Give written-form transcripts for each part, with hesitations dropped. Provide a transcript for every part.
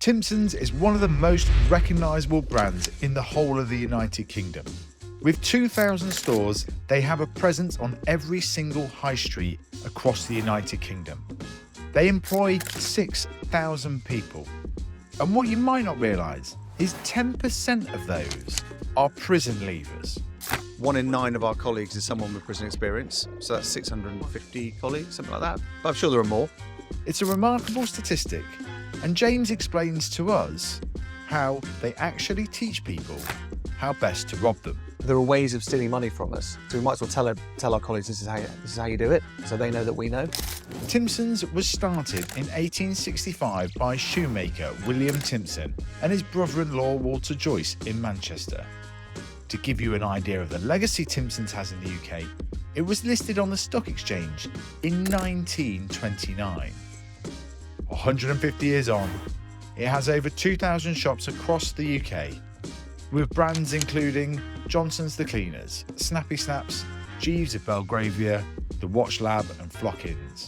Timpsons is one of the most recognisable brands in the whole of the United Kingdom. With 2,000 stores, they have a presence on every single high street across the United Kingdom. They employ 6,000 people. And what you might not realise is 10% of those are prison leavers. 1 in 9 of our colleagues is someone with prison experience, so that's 650 colleagues, something like that. But I'm sure there are more. It's a remarkable statistic, and James explains to us how they actually teach people how best to rob them. There are ways of stealing money from us, so we might as well tell our colleagues this is how you do it, so they know that we know. Timpsons was started in 1865 by shoemaker William Timpson and his brother-in-law Walter Joyce in Manchester. To give you an idea of the legacy Timpsons has in the UK, it was listed on the stock exchange in 1929. 150 years on, it has over 2,000 shops across the UK, with brands including Johnson's The Cleaners, Snappy Snaps, Jeeves of Belgravia, The Watch Lab and Flockins.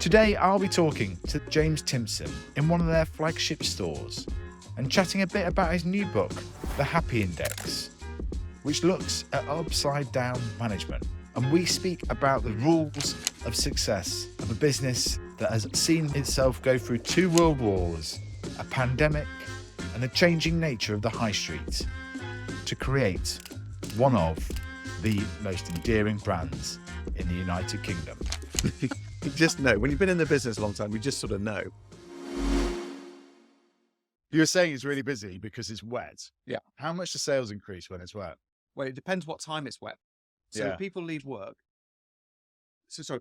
Today I'll be talking to James Timpson in one of their flagship stores and chatting a bit about his new book, The Happy Index, which looks at upside down management. And we speak about the rules of success of a business that has seen itself go through 2 world wars, a pandemic, and the changing nature of the high street to create one of the most endearing brands in the United Kingdom. You just know. When you've been in the business a long time, you just sort of know. You were saying it's really busy because it's wet. Yeah. How much do sales increase when it's wet? Well, it depends what time it's wet. So Yeah. people leave work.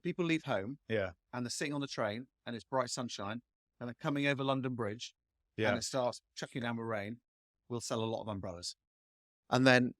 People leave home Yeah. and they're sitting on the train and it's bright sunshine and they're coming over London Bridge Yeah. and it starts chucking down with rain. We'll sell a lot of umbrellas. And then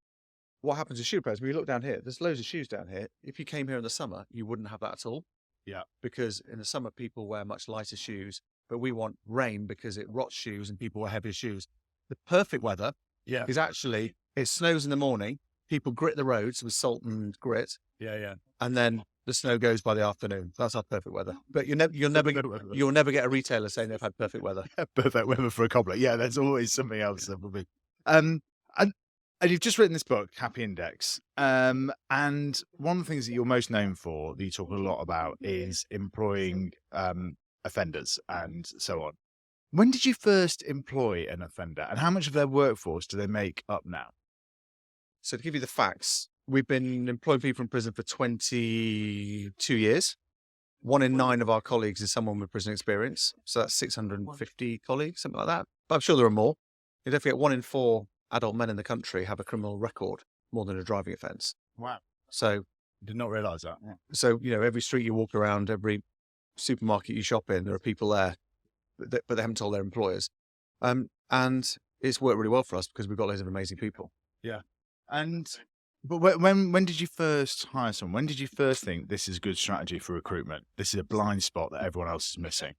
what happens to shoe players? When you look down here, there's loads of shoes down here. If you came here in the summer, you wouldn't have that at all. Yeah. Because in the summer, people wear much lighter shoes, but we want rain because it rots shoes and people wear heavier shoes. The perfect weather Yeah. is actually, it snows in the morning, people grit the roads with salt and grit, Yeah. and then the snow goes by the afternoon. That's our perfect weather. But you'll never get a retailer saying they've had perfect weather. Perfect weather for a cobbler. Yeah, there's always something else that will be. And you've just written this book, Happy Index. And one of the things that you're most known for, that you talk a lot about, is employing offenders and so on. When did you first employ an offender, and how much of their workforce do they make up now? So to give you the facts, we've been employing people in prison for 22 years. 1 in 9 of our colleagues is someone with prison experience. So that's 650 colleagues, something like that. But I'm sure there are more. You don't forget 1 in 4 adult men in the country have a criminal record more than a driving offence. Wow. So, Did not realise that. Yeah. so every street you walk around, every supermarket you shop in, there are people there, but they haven't told their employers. And it's worked really well for us because we've got loads of amazing people. But when did you first hire someone? When did you first think this is a good strategy for recruitment? This is a blind spot that everyone else is missing.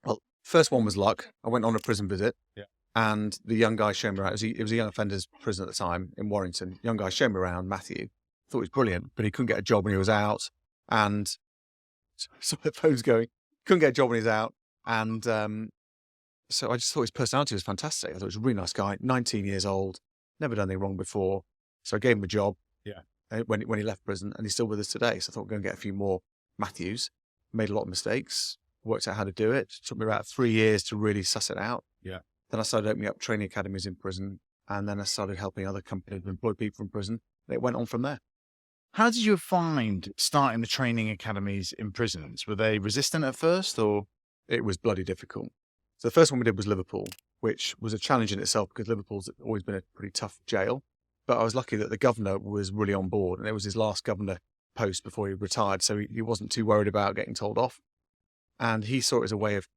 Well, first one was luck. I went on a prison visit. Yeah. And the young guy showed me around. It was a young offenders prison at the time in Warrington. Young guy showed me around, Matthew. Thought he was brilliant, but he couldn't get a job when he was out. And so the phone's going. Couldn't get a job when he was out. And so I just thought his personality was fantastic. I thought he was a really nice guy, 19 years old, never done anything wrong before. So I gave him a job. Yeah. When he left prison, and he's still with us today. So I thought we're going to get a few more Matthews. Made a lot of mistakes. Worked out how to do it. Took me about 3 years to really suss it out. Yeah. Then I started opening up training academies in prison, and then I started helping other companies employ people from prison. It went on from there. How did you find starting the training academies in prisons? Were they resistant at first, or? It was bloody difficult. So the first one we did was Liverpool, which was a challenge in itself because Liverpool's always been a pretty tough jail. But I was lucky that the governor was really on board, and it was his last governor post before he retired, so he wasn't too worried about getting told off. And he saw it as a way of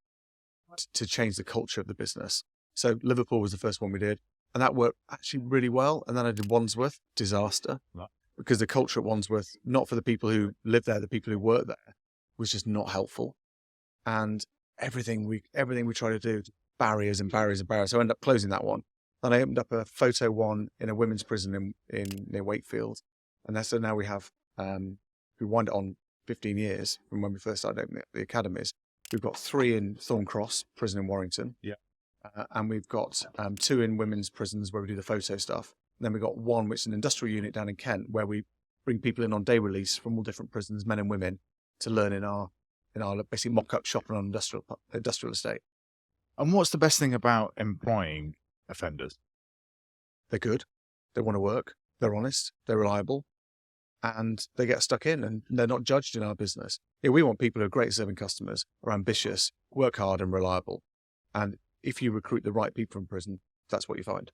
to change the culture of the business. So Liverpool was the first one we did, and that worked actually really well. And then I did Wandsworth, disaster, Right. because the culture at Wandsworth, not for the people who live there, the people who work there, was just not helpful. And everything we tried to do, barriers and barriers and barriers. So I ended up closing that one. Then I opened up a photo one in a women's prison in near Wakefield, and so now we have we wind it on 15 years from when we first started opening the academies. We've got 3 in Thorncross prison in Warrington. Yeah. and we've got 2 in women's prisons where we do the photo stuff. And then we've got 1 which is an industrial unit down in Kent where we bring people in on day release from all different prisons, men and women, to learn in our basically mock-up shop on an industrial estate. And what's the best thing about employing offenders? They're good. They want to work. They're honest. They're reliable. And they get stuck in and they're not judged in our business. Yeah, we want people who are great at serving customers, are ambitious, work hard and reliable. And if you recruit the right people from prison, that's what you find.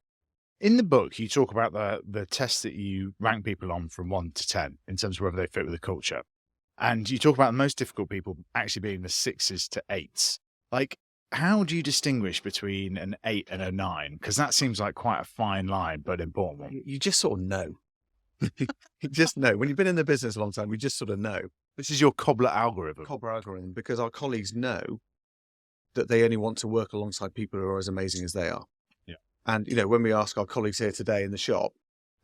In the book, you talk about the tests that you rank people on from 1 to 10 in terms of whether they fit with the culture. And you talk about the most difficult people actually being the 6s to 8s. Like, how do you distinguish between an 8 and a 9? Because that seems like quite a fine line, but important one. You just sort of know. You just know. When you've been in the business a long time, you just sort of know. This is your cobbler algorithm. Because our colleagues know that they only want to work alongside people who are as amazing as they are. Yeah. And, when we ask our colleagues here today in the shop,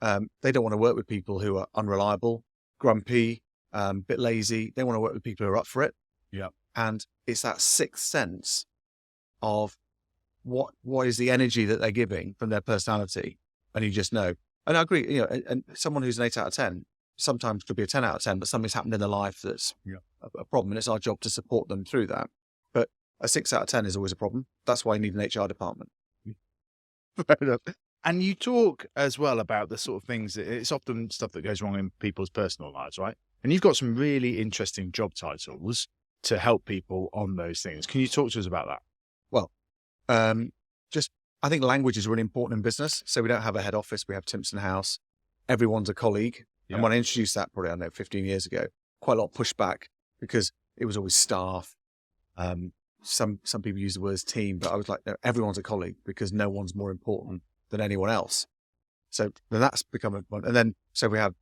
they don't want to work with people who are unreliable, grumpy, bit lazy. They want to work with people who are up for it. Yeah. And it's that sixth sense of what is the energy that they're giving from their personality. And you just know. And I agree, and someone who's an 8 out of 10 sometimes could be a 10 out of 10, but something's happened in their life that's a problem. And it's our job to support them through that. But a 6 out of 10 is always a problem. That's why you need an HR department. Fair enough. And you talk as well about the sort of things that it's often stuff that goes wrong in people's personal lives, right? And you've got some really interesting job titles to help people on those things. Can you talk to us about that? Well, I think language is really important in business. So we don't have a head office. We have Timpson House. Everyone's a colleague. Yeah. And when I introduced that probably, 15 years ago, quite a lot of pushback because it was always staff. Some people use the words team, but I was like, no, everyone's a colleague because no one's more important than anyone else. So then that's become a one. And then, so we have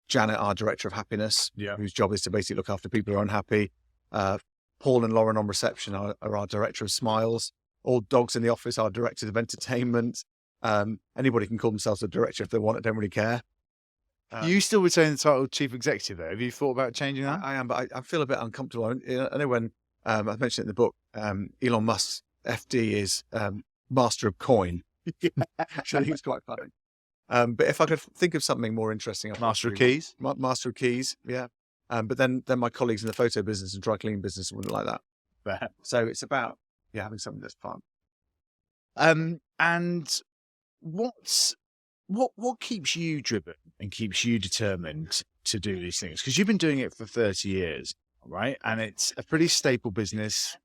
Janet, our director of happiness, whose job is to basically look after people who are unhappy. Paul and Lauren on reception are our director of smiles. All dogs in the office are directors of entertainment. Anybody can call themselves a director if they want. I don't really care. You still retain the title chief executive though. Have you thought about changing that? I am, but I feel a bit uncomfortable. I know when I mentioned it in the book, Elon Musk's FD is master of coin. Which I think it's quite funny. But if I could think of something more interesting. Master of keys? Master of keys, yeah. But then my colleagues in the photo business and dry cleaning business wouldn't like that. Fair. So it's about having something that's fun. And what keeps you driven and keeps you determined to do these things? Because you've been doing it for 30 years, right? And it's a pretty staple business,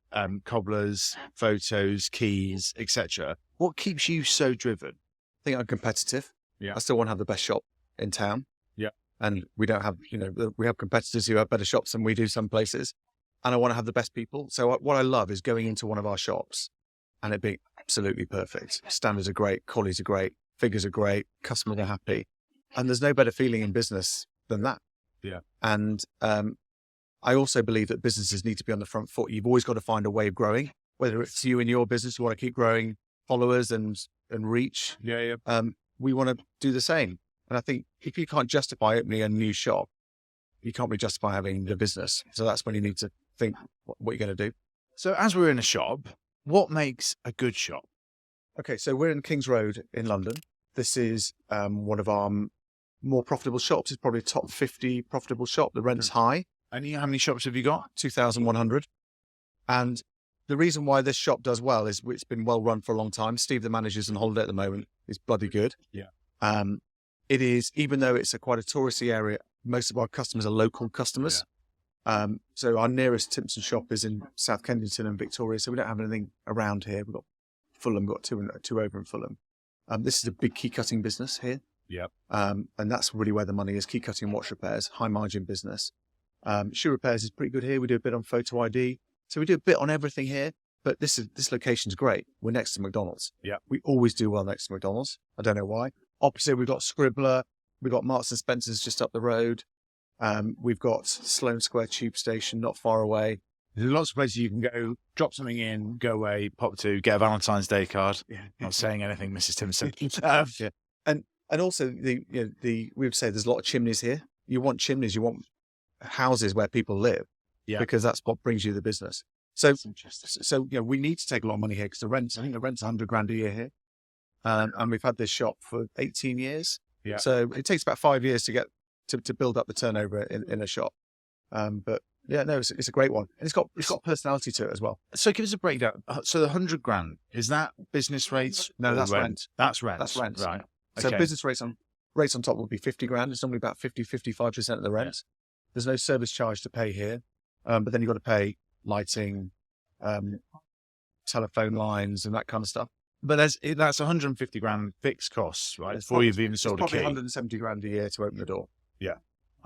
cobblers, photos, keys, etc. What keeps you so driven? I think I'm competitive. Yeah. I still want to have the best shop in town. Yeah. And we don't have, we have competitors who have better shops than we do some places. And I want to have the best people. So what I love is going into one of our shops and it being absolutely perfect. Standards are great, qualities are great, figures are great, customers are happy. And there's no better feeling in business than that. Yeah. And I also believe that businesses need to be on the front foot. You've always got to find a way of growing, whether it's you in your business, you want to keep growing followers and reach. Yeah. We want to do the same. And I think if you can't justify opening a new shop, you can't really justify having the business. So that's when you need to think what you're going to do. So as we're in a shop, what makes a good shop? Okay, so we're in King's Road in London. This is one of our more profitable shops. It's probably a top 50 profitable shop. The rent's high. And how many shops have you got? 2,100. And the reason why this shop does well is it's been well run for a long time. Steve, the manager's on holiday at the moment, is bloody good. Yeah. It is, even though it's quite a touristy area, most of our customers are local customers. Yeah. So our nearest Timpson shop is in South Kensington and Victoria. So we don't have anything around here. We've got Fulham, we've got two over in Fulham. This is a big key cutting business here. Yep. And that's really where the money is. Key cutting, watch repairs, high margin business. Shoe repairs is pretty good here. We do a bit on photo ID. So we do a bit on everything here. But this location's great. We're next to McDonald's. Yeah. We always do well next to McDonald's. I don't know why. Opposite, we've got Scribbler. We've got Marks and Spencer's just up the road. We've got Sloane Square Tube Station not far away. There's lots of places you can go, drop something in, go away, pop to, get a Valentine's Day card. Yeah. Not saying anything, Mrs. Timpson. Yeah. And also we would say there's a lot of chimneys here. You want chimneys, you want houses where people live. Yeah. Because that's what brings you the business. So, That's interesting. so we need to take a lot of money here because I think the rent's 100 grand a year here. And we've had this shop for 18 years. Yeah. So it takes about 5 years to get to build up the turnover in a shop. But yeah, no, it's a great one. And it's got personality to it as well. So give us a breakdown. So the 100 grand, is that business rates? No, or that's rent. That's rent. That's rent. Right. So Okay. business rates on top would be 50 grand. It's normally about 55% of the rent. Yeah. There's no service charge to pay here. But then you've got to pay lighting, telephone lines and that kind of stuff. But that's 150 grand fixed costs, right? Before you've even sold a probably key. 170 grand a year to open the door.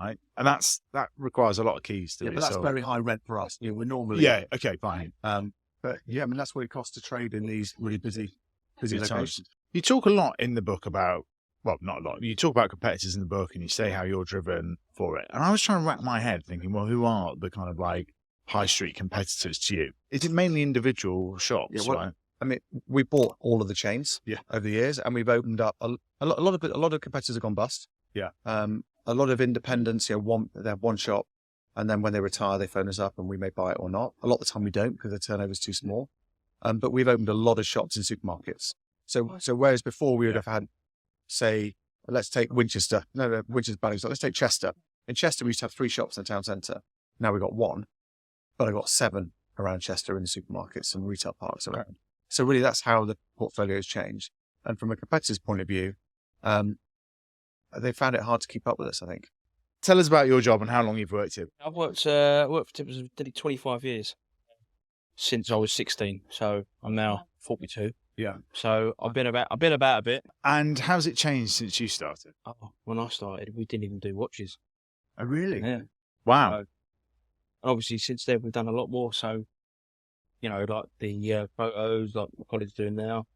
Right. And that requires a lot of keys to Yeah, be but that's sold. very high rent for us. We're normally Yeah. Okay. Fine. but yeah, I mean that's what it costs to trade in these really busy Good times. locations. You talk a lot in the book about, well, not a lot. You talk about competitors in the book, and you say how you're driven for it. And I was trying to wrap my head, thinking, well, who are the kind of like high street competitors to you? Is it mainly individual shops? Yeah, well, right? I mean, we bought all of the chains over the years, and we've opened up a lot of competitors have gone bust. Yeah. A lot of independents, they have one shop, and then when they retire, they phone us up, and we may buy it or not. A lot of the time, we don't because the turnover's too small. But we've opened a lot of shops in supermarkets. So whereas before we would have had, say, let's take Winchester. No, Winchester's bad example. Let's take Chester. In Chester, we used to have 3 shops in the town centre. Now we've got 1, but I've got 7 around Chester in the supermarkets and retail parks around. So really, that's how the portfolio has changed. And from a competitor's point of view, they found it hard to keep up with us, I think. Tell us about your job and how long you've worked here. I've worked for Timpsons for 25 years since I was 16. So I'm now 42. Yeah. So I've been about a bit. And how's it changed since you started? Oh, when I started, we didn't even do watches. Oh, really? Yeah. Wow. Obviously, since then we've done a lot more. So, like the photos, like my colleague's doing now.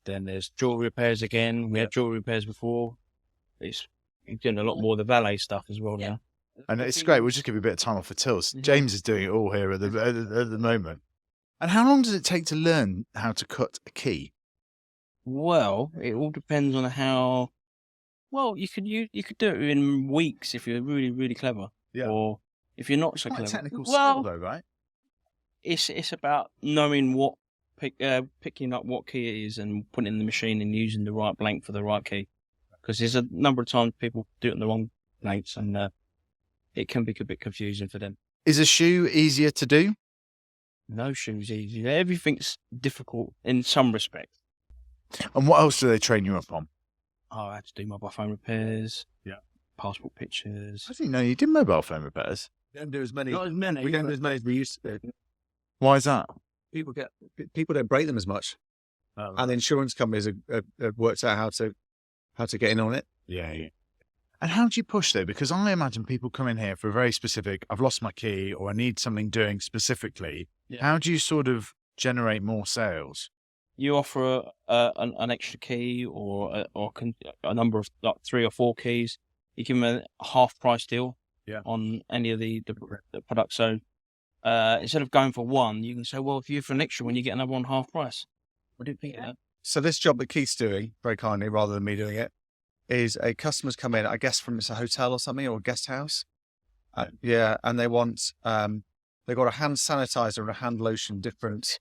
Then there's jewellery repairs again. We had jewellery repairs before. We're doing a lot more of the valet stuff as well now. And it's great. We'll just give you a bit of time off for tills. James is doing it all here at the moment. And how long does it take to learn how to cut a key? Well, it all depends on how. Well, you could do it in weeks if you're really, really clever. Yeah. Or if you're not so Quite a clever. technical Well, skill, though, right? it's about knowing what picking up what key it is and putting it in the machine and using the right blank for the right key. Because there's a number of times people do it in the wrong blanks, and it can be a bit confusing for them. Is a shoe easier to do? No shoe's easy. Everything's difficult in some respect. And what else do they train you up on? I had to do mobile phone repairs. Yeah. Passport pictures. I didn't know you did mobile phone repairs. We don't do as many. Not as many. We don't do as many as we used to do. Why is that? People don't break them as much, and the insurance companies have worked out how to get in on it. Yeah. And how do you push, though? Because I imagine people come in here for a very specific, I've lost my key or I need something doing specifically. Yeah. How do you sort of generate more sales? You offer an extra key or a number of like 3 or 4 keys. You give them a half price deal on any of the products. So instead of going for one, you can say, well, if you're for an extra one, you get another one half price. What do you think of that? So this job that Keith's doing, very kindly, rather than me doing it, is a customer's come in, I guess from it's a hotel or something or a guest house. And they want, they've got a hand sanitizer and a hand lotion, different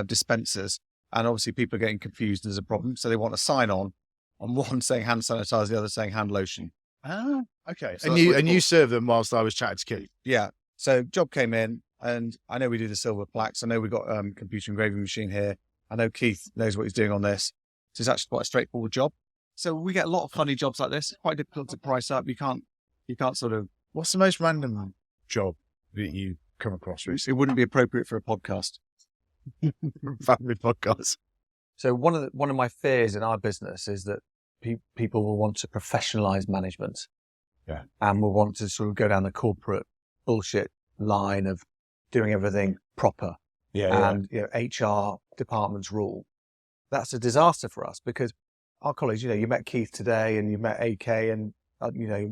dispensers. And obviously people are getting confused. There's a problem. So they want a sign on one saying hand sanitizer, the other saying hand lotion. Oh, okay. So And you serve them whilst I was chatting to Keith. Yeah. So job came in, and I know we do the silver plaques. I know we've got computer engraving machine here. I know Keith knows what he's doing on this. So it's actually quite a straightforward job. So we get a lot of funny jobs like this. Quite difficult to price up. You can't sort of. What's the most random job that you come across recently? It wouldn't be appropriate for a podcast. Family podcast. So one of my fears in our business is that people will want to professionalize management. Yeah. And will want to sort of go down the corporate bullshit line of doing everything proper. Yeah. And HR departments rule. That's a disaster for us because our colleagues, you met Keith today and you met AK and,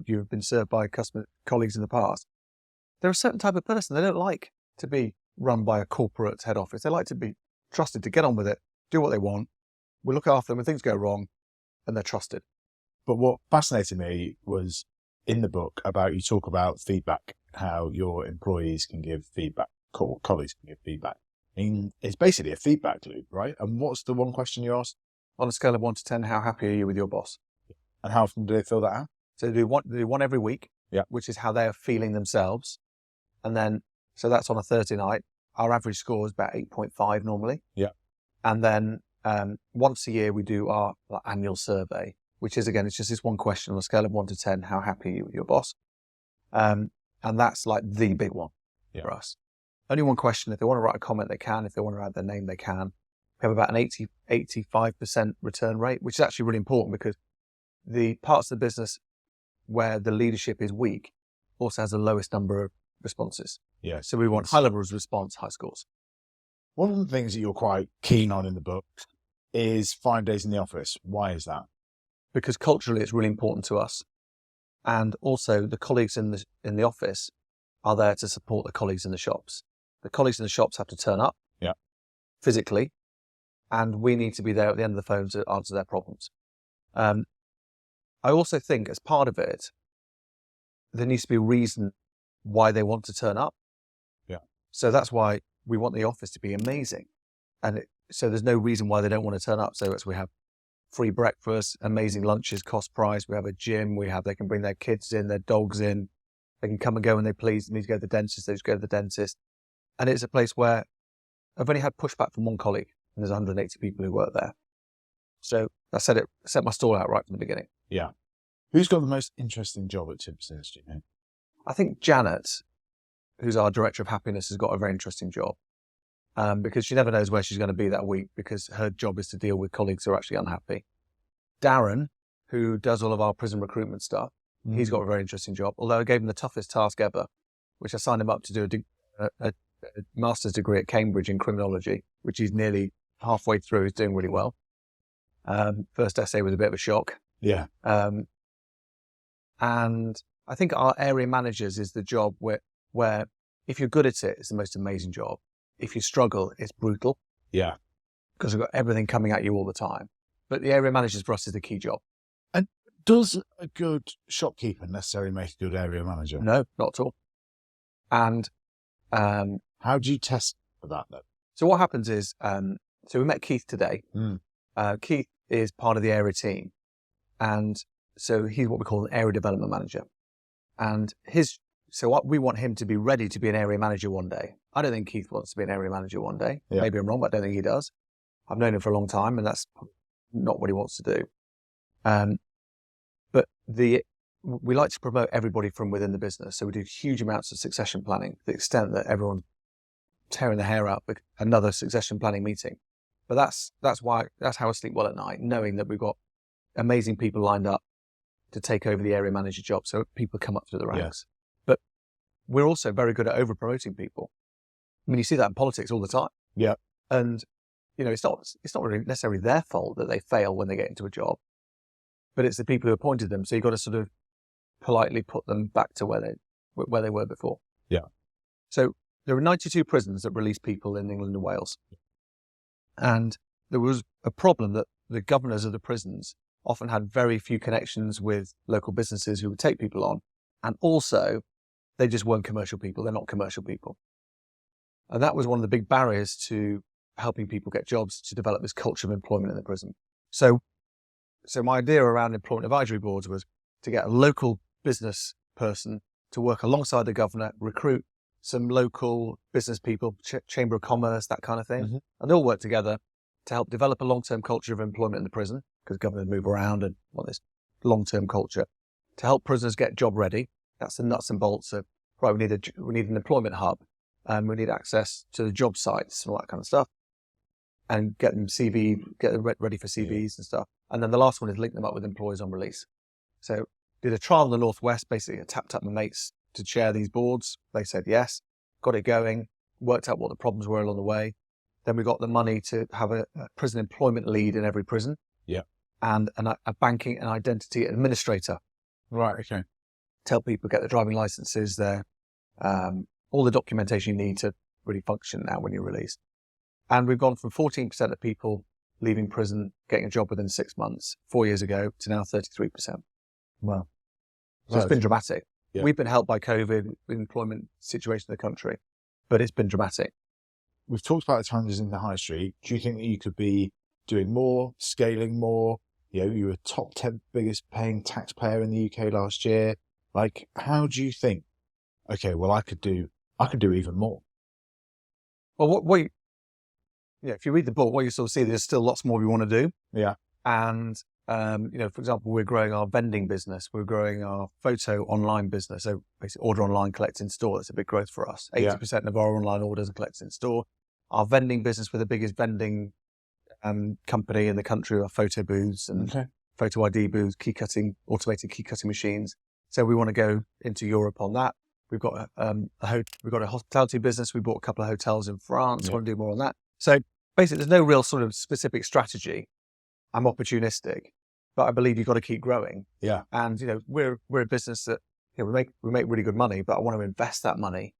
you've been served by colleagues in the past. They're a certain type of person. They don't like to be run by a corporate head office. They like to be trusted to get on with it, do what they want. We look after them when things go wrong and they're trusted. But what fascinated me was in the book about you talk about feedback, how your employees can give feedback, colleagues can give feedback. mean, it's basically a feedback loop, right? And what's the one question you ask? On a scale of 1 to 10, how happy are you with your boss? And how often do they fill that out? So they do one every week, which is how they are feeling themselves. And then, so that's on a Thursday night. Our average score is about 8.5 normally. Yeah. And then once a year, we do our annual survey, which is, again, it's just this one question on a scale of 1 to 10, how happy are you with your boss? And that's like the big one for us. Only one question. If they want to write a comment, they can. If they want to write their name, they can. We have about an 85% return rate, which is actually really important because the parts of the business where the leadership is weak also has the lowest number of responses. Yeah. So we want high levels of response, high scores. One of the things that you're quite keen on in the book is 5 days in the office. Why is that? Because culturally it's really important to us. And also the colleagues in the office are there to support the colleagues in the shops. The colleagues in the shops have to turn up physically, and we need to be there at the end of the phone to answer their problems. I also think as part of it, there needs to be a reason why they want to turn up. Yeah. So that's why we want the office to be amazing. And so there's no reason why they don't want to turn up. So we have free breakfast, amazing lunches, cost price. We have a gym. They can bring their kids in, their dogs in. They can come and go when they please. They need to go to the dentist. They just go to the dentist. And it's a place where I've only had pushback from one colleague, and there's 180 people who work there. So I set my stall out right from the beginning. Yeah. Who's got the most interesting job at Timpsons, do you know? I think Janet, who's our director of happiness, has got a very interesting job because she never knows where she's going to be that week because her job is to deal with colleagues who are actually unhappy. Darren, who does all of our prison recruitment stuff, he's got a very interesting job, although I gave him the toughest task ever, which I signed him up to do a master's degree at Cambridge in criminology, which he's nearly halfway through. He's doing really well. First essay was a bit of a shock. Yeah. And I think our area managers is the job where if you're good at it, it's the most amazing job. If you struggle, it's brutal. Yeah. Because we've got everything coming at you all the time. But the area managers for us is the key job. And does a good shopkeeper necessarily make a good area manager? No, not at all. And how do you test for that then? So what happens is, so we met Keith today. Keith is part of the area team. And so he's what we call an area development manager. And we want him to be ready to be an area manager one day. I don't think Keith wants to be an area manager one day. Yeah. Maybe I'm wrong, but I don't think he does. I've known him for a long time and that's not what he wants to do. But we like to promote everybody from within the business. So we do huge amounts of succession planning to the extent that everyone's tearing their hair out with another succession planning meeting. But that's how I sleep well at night, knowing that we've got amazing people lined up to take over the area manager job. So people come up through the ranks. Yeah. But we're also very good at over promoting people. I mean, you see that in politics all the time. Yeah. And, it's not really necessarily their fault that they fail when they get into a job, but it's the people who appointed them. So you've got to sort of politely put them back to where they were before. Yeah. So there are 92 prisons that release people in England and Wales. And there was a problem that the governors of the prisons often had very few connections with local businesses who would take people on. And also, they just weren't commercial people. They're not commercial people. And that was one of the big barriers to helping people get jobs, to develop this culture of employment in the prison. So my idea around employment advisory boards was to get a local business person to work alongside the governor, recruit some local business people, Chamber of Commerce, that kind of thing. Mm-hmm. And they all work together to help develop a long-term culture of employment in the prison, because governors move around and want this long-term culture, to help prisoners get job ready. That's the nuts and bolts of, right, we need an employment hub, and we need access to the job sites and all that kind of stuff, and get them ready for CVs and stuff. And then the last one is link them up with employees on release. So did a trial in the Northwest, basically I tapped up my mates to chair these boards. They said yes, got it going, worked out what the problems were along the way. Then we got the money to have a prison employment lead in every prison. Yeah. And a banking and identity administrator. Right, okay. To help people get their driving licenses, all the documentation you need to really function now when you're released. And we've gone from 14% of people leaving prison, getting a job within 6 months, 4 years ago, to now 33%. Wow. So it's been dramatic. Yeah. We've been helped by COVID, the employment situation in the country, but it's been dramatic. we've talked about the challenges in the high street. Do you think that you could be doing more, scaling more? You know, you were top 10 biggest paying taxpayer in the UK last year. Like, how do you think, okay, well, I could do even more? Well, if you read the book, what you sort of see, there's still lots more we want to do. Yeah. And, for example, we're growing our vending business. We're growing our photo online business. So basically order online, collect in store. That's a big growth for us. 80% of our online orders are collected in store. Our vending business, we're the biggest vending company in the country, our photo booths and photo ID booths, automated key cutting machines. So we want to go into Europe on that. We've got we've got a hospitality business. We bought a couple of hotels in France. We want to do more on that. So basically, there's no real sort of specific strategy. I'm opportunistic, but I believe you've got to keep growing. Yeah. And we're a business that we make really good money, but I want to invest that money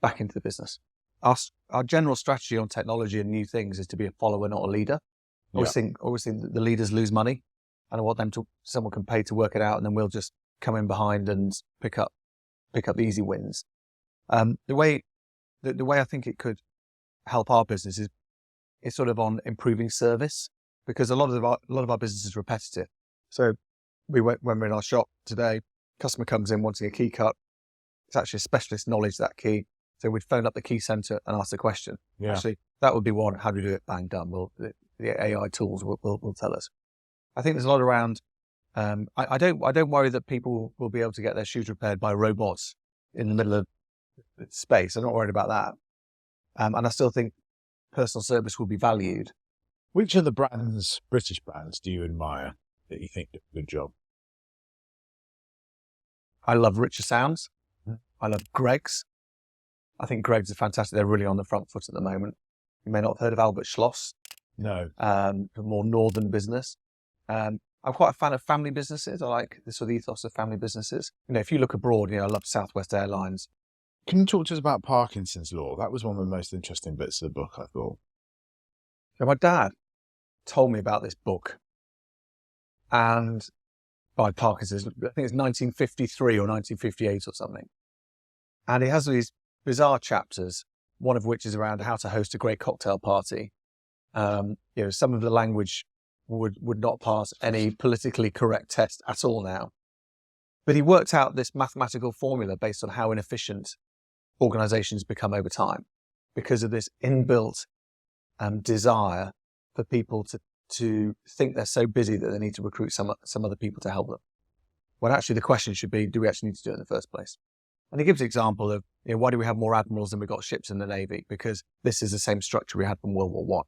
back into the business. Our general strategy on technology and new things is to be a follower, not a leader. I always think that the leaders lose money, and I want them someone can pay to work it out, and then we'll just come in behind and pick up the easy wins. The way I think it could help our business is sort of on improving service, because a lot of our business is repetitive. So when we're in our shop today, customer comes in wanting a key cut. It's actually a specialist knowledge, that key. So we'd phone up the key center and ask the question. Yeah. Actually, that would be one. How do we do it? Bang, done. The AI tools will tell us. I think there's a lot around. I don't worry that people will be able to get their shoes repaired by robots in the middle of space. I'm not worried about that. And I still think personal service will be valued. Which of the brands, British brands, do you admire that you think do a good job? I love Richer Sounds. I love Greggs. I think Greggs are fantastic. They're really on the front foot at the moment. You may not have heard of Albert Schloss. No. A more northern business. I'm quite a fan of family businesses. I like the sort of ethos of family businesses. If you look abroad, I love Southwest Airlines. Can you talk to us about Parkinson's law? That was one of the most interesting bits of the book, I thought. So my dad told me about this book, and by Parkinson's, I think it's 1953 or 1958 or something. And he has these bizarre chapters, one of which is around how to host a great cocktail party. Some of the language would not pass any politically correct test at all now. But he worked out this mathematical formula based on how inefficient organizations become over time because of this inbuilt desire for people to think they're so busy that they need to recruit some other people to help them. When actually the question should be, do we actually need to do it in the first place? And he gives the example of, why do we have more admirals than we've got ships in the Navy? Because this is the same structure we had from World War One.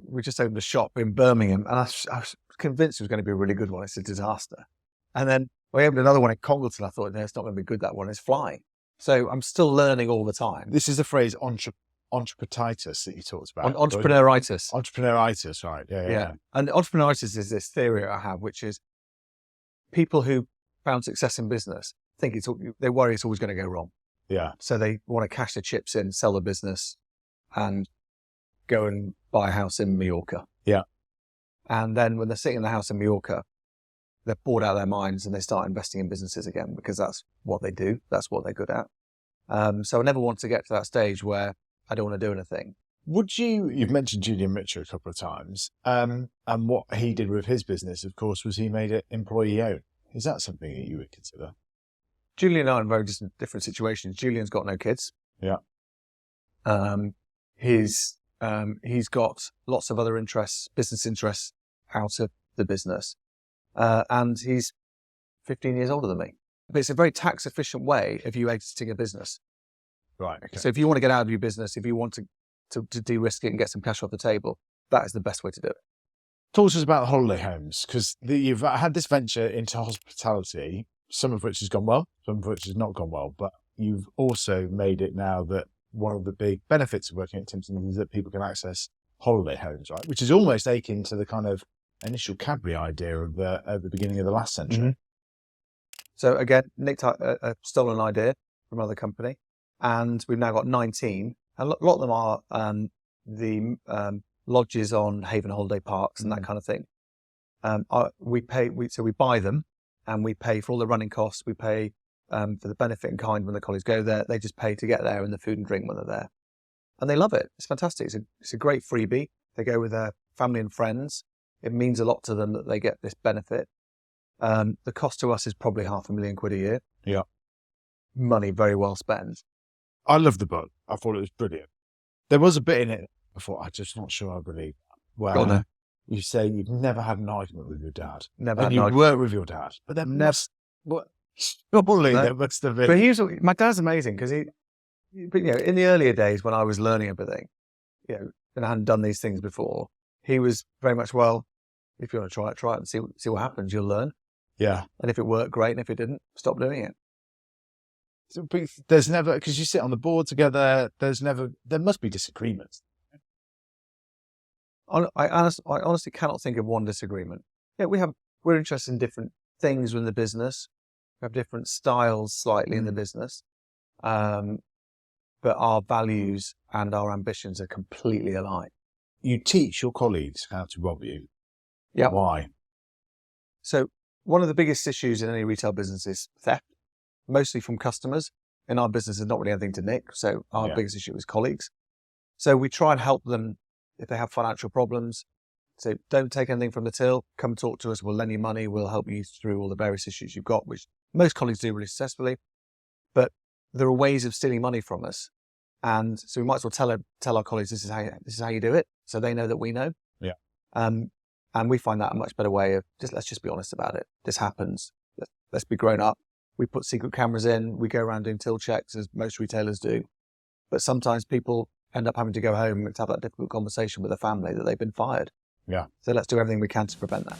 We just opened a shop in Birmingham, and I was convinced it was going to be a really good one. It's a disaster. And then we opened another one in Congleton. I thought, no, it's not going to be good, that one. It's flying. So I'm still learning all the time. This is the phrase entrepreneurs that you talked about. Entrepreneuritis. Entrepreneuritis, right. Yeah. And entrepreneuritis is this theory I have, which is people who found success in business they worry it's always going to go wrong. Yeah. So they want to cash the chips in, sell the business, and go and buy a house in Mallorca. Yeah. And then when they're sitting in the house in Mallorca, they're bored out of their minds and they start investing in businesses again because that's what they do. That's what they're good at. So I never want to get to that stage where I don't want to do anything. You've mentioned Julian Mitchell a couple of times, and what he did with his business, of course, was he made it employee owned. Is that something that you would consider? Julian and I are in very different situations. Julian's got no kids. Yeah. He's got lots of other business interests out of the business. And he's 15 years older than me. But it's a very tax efficient way of you exiting a business. Right. Okay. So if you want to get out of your business, if you want to de-risk it and get some cash off the table, that is the best way to do it. Talk to us about holiday homes, because you've had this venture into hospitality, some of which has gone well, some of which has not gone well, but you've also made it now that one of the big benefits of working at Timpsons is that people can access holiday homes, right? Which is almost akin to the kind of initial Cadbury idea of the beginning of the last century. Mm-hmm. So again, nicked a stolen idea from another company, and we've now got 19. And a lot of them are the lodges on Haven holiday parks and that kind of thing. We buy them, and we pay for all the running costs. We pay for the benefit in kind when the colleagues go there. They just pay to get there and the food and drink when they're there. and they love it. It's fantastic. It's a great freebie. They go with their family and friends. It means a lot to them that they get this benefit. The cost to us is probably £500,000 a year. Yeah. Money very well spent. I love the book. I thought it was brilliant. There was a bit in it I thought, I'm just not sure I believe that. Where Go on then. you say you've never had an argument with your dad. Never And had you an argument. work with your dad. But then surely there must have been. But my dad's amazing because in the earlier days when I was learning everything, and I hadn't done these things before, he was very much, well, if you want to try it and see what happens, you'll learn. Yeah. And if it worked, great. And if it didn't, stop doing it. So, but there's never, because you sit on the board together, there must be disagreements. I honestly cannot think of one disagreement. Yeah, we're interested in different things in the business. We have different styles slightly in the business. But our values and our ambitions are completely aligned. You teach your colleagues how to rob you. Yeah. Why? So one of the biggest issues in any retail business is theft, mostly from customers. In our business, there's not really anything to nick. So our biggest issue is colleagues. So we try and help them if they have financial problems. So don't take anything from the till. Come talk to us. We'll lend you money. We'll help you through all the various issues you've got, which most colleagues do really successfully. But there are ways of stealing money from us. And so we might as well tell our colleagues, this is how you do it. So they know that we know. Yeah. And we find that a much better way of let's just be honest about it. This happens. Let's be grown up. We put secret cameras in. We go around doing till checks, as most retailers do. But sometimes people end up having to go home and have that difficult conversation with their family that they've been fired. Yeah. So let's do everything we can to prevent that.